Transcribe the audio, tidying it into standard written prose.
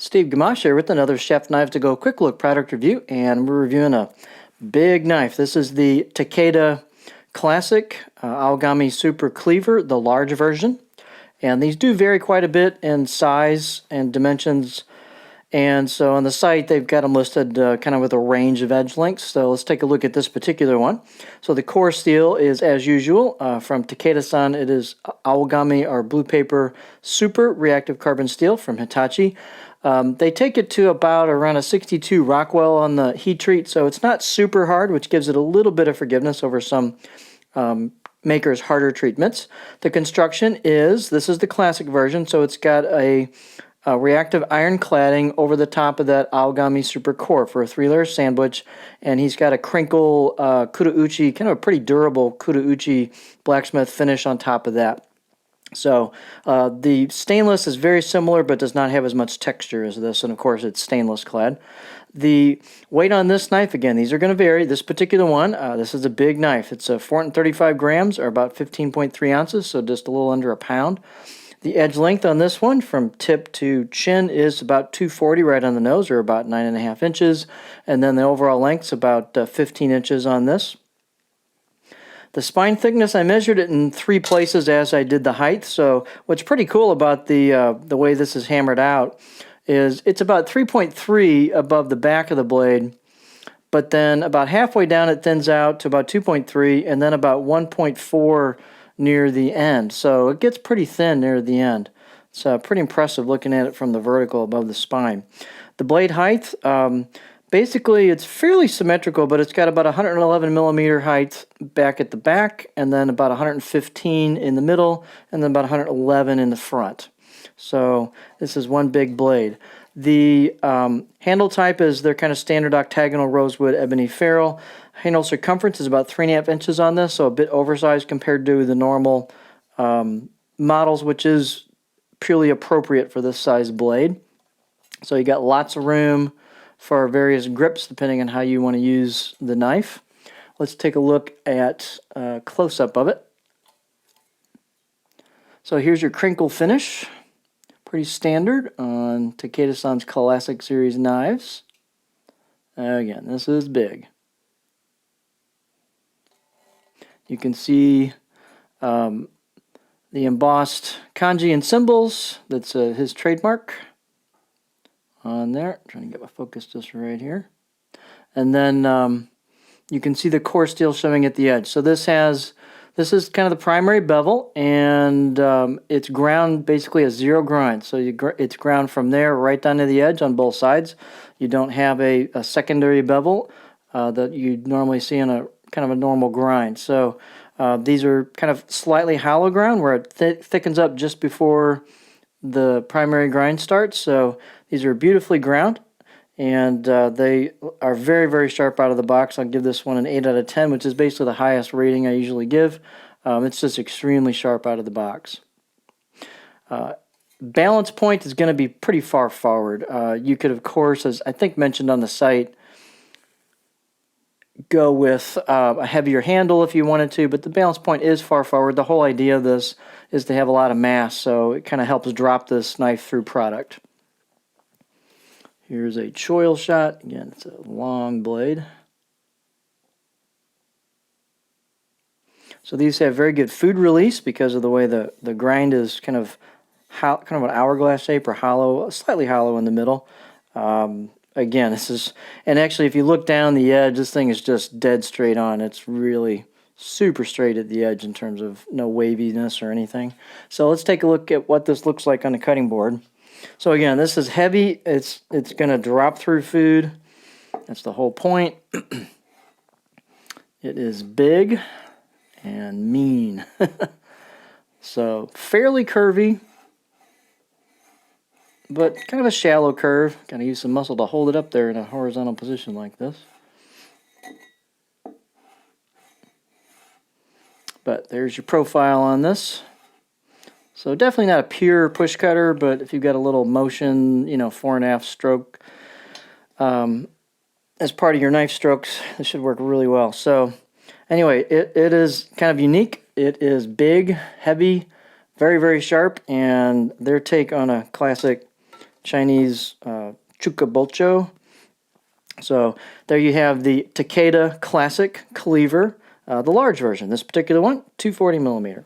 Steve Gamache here with another Chef Knives to Go quick look product review, and we're reviewing a big knife. This is the Takeda Classic Aogami Super Cleaver, the large version. And these do vary quite a bit in size and dimensions. And so on the site, they've got them listed kind of with a range of edge lengths. So let's take a look at this particular one. So the core steel is, as usual, from Takeda-san. It is Aogami or Blue Paper Super Reactive Carbon Steel from Hitachi. They take it to about around a 62 Rockwell on the heat treat, so it's not super hard, which gives it a little bit of forgiveness over some makers' harder treatments. The construction is, this is the classic version, so it's got a reactive iron cladding over the top of that Aogami Super Core for a 3-layer sandwich, and he's got a crinkle Kurouchi, kind of a pretty durable Kurouchi blacksmith finish on top of that. So the stainless is very similar but does not have as much texture as this, and of course it's stainless clad. The weight on this knife, again, these are going to vary. This particular one, this is a big knife. It's 435 grams or about 15.3 ounces, so just a little under a pound. The edge length on this one from tip to chin is about 240 right on the nose, or about 9.5 inches, and then the overall length is about 15 inches on this. The spine thickness, I measured it in 3 places as I did the height. So what's pretty cool about the way this is hammered out is it's about 3.3 above the back of the blade, but then about halfway down it thins out to about 2.3, and then about 1.4 near the end. So it gets pretty thin near the end. It's pretty impressive looking at it from the vertical above the spine. The blade height, basically, it's fairly symmetrical, but it's got about 111 millimeter height back at the back, and then about 115 in the middle, and then about 111 in the front. So this is one big blade. The handle type is their kind of standard octagonal rosewood ebony ferrule. Handle circumference is about 3.5 inches on this, so a bit oversized compared to the normal models, which is purely appropriate for this size blade. So you got lots of room for various grips depending on how you want to use the knife. Let's take a look at a close-up of it. So here's your crinkle finish. Pretty standard on Takeda-san's Classic Series knives. Again, this is big. You can see the embossed kanji and symbols. That's his trademark on there. I'm trying to get my focus just right here. And then you can see the core steel showing at the edge. So this is kind of the primary bevel, and it's ground basically a 0 grind. So it's ground from there right down to the edge on both sides. You don't have a secondary bevel that you normally see in a kind of a normal grind. So these are kind of slightly hollow ground where it thickens up just before the primary grind starts. So these are beautifully ground, and they are very, very sharp out of the box. I'll give this one an 8 out of 10, which is basically the highest rating I usually give. It's just extremely sharp out of the box. Balance point is going to be pretty far forward. You could, of course, as I think mentioned on the site, go with a heavier handle if you wanted to, but the balance point is far forward. The whole idea of this is to have a lot of mass, so it kind of helps drop this knife through product. Here's a choil shot. Again, it's a long blade. So these have very good food release because of the way the grind is kind of an hourglass shape, or hollow, slightly hollow in the middle. Again, this is, and actually if you look down the edge, this thing is just dead straight on. It's really super straight at the edge in terms of no waviness or anything. So let's take a look at what this looks like on the cutting board. So again, this is heavy. It's going to drop through food. That's the whole point. It is big and mean. So fairly curvy, but kind of a shallow curve. Got to use some muscle to hold it up there in a horizontal position like this. But there's your profile on this. So definitely not a pure push cutter, but if you've got a little motion, 4.5 stroke as part of your knife strokes, this should work really well. So anyway, it is kind of unique. It is big, heavy, very, very sharp, and their take on a classic Chinese Chukabolcho. So there you have the Takeda Classic Cleaver, the large version. This particular one, 240 millimeter.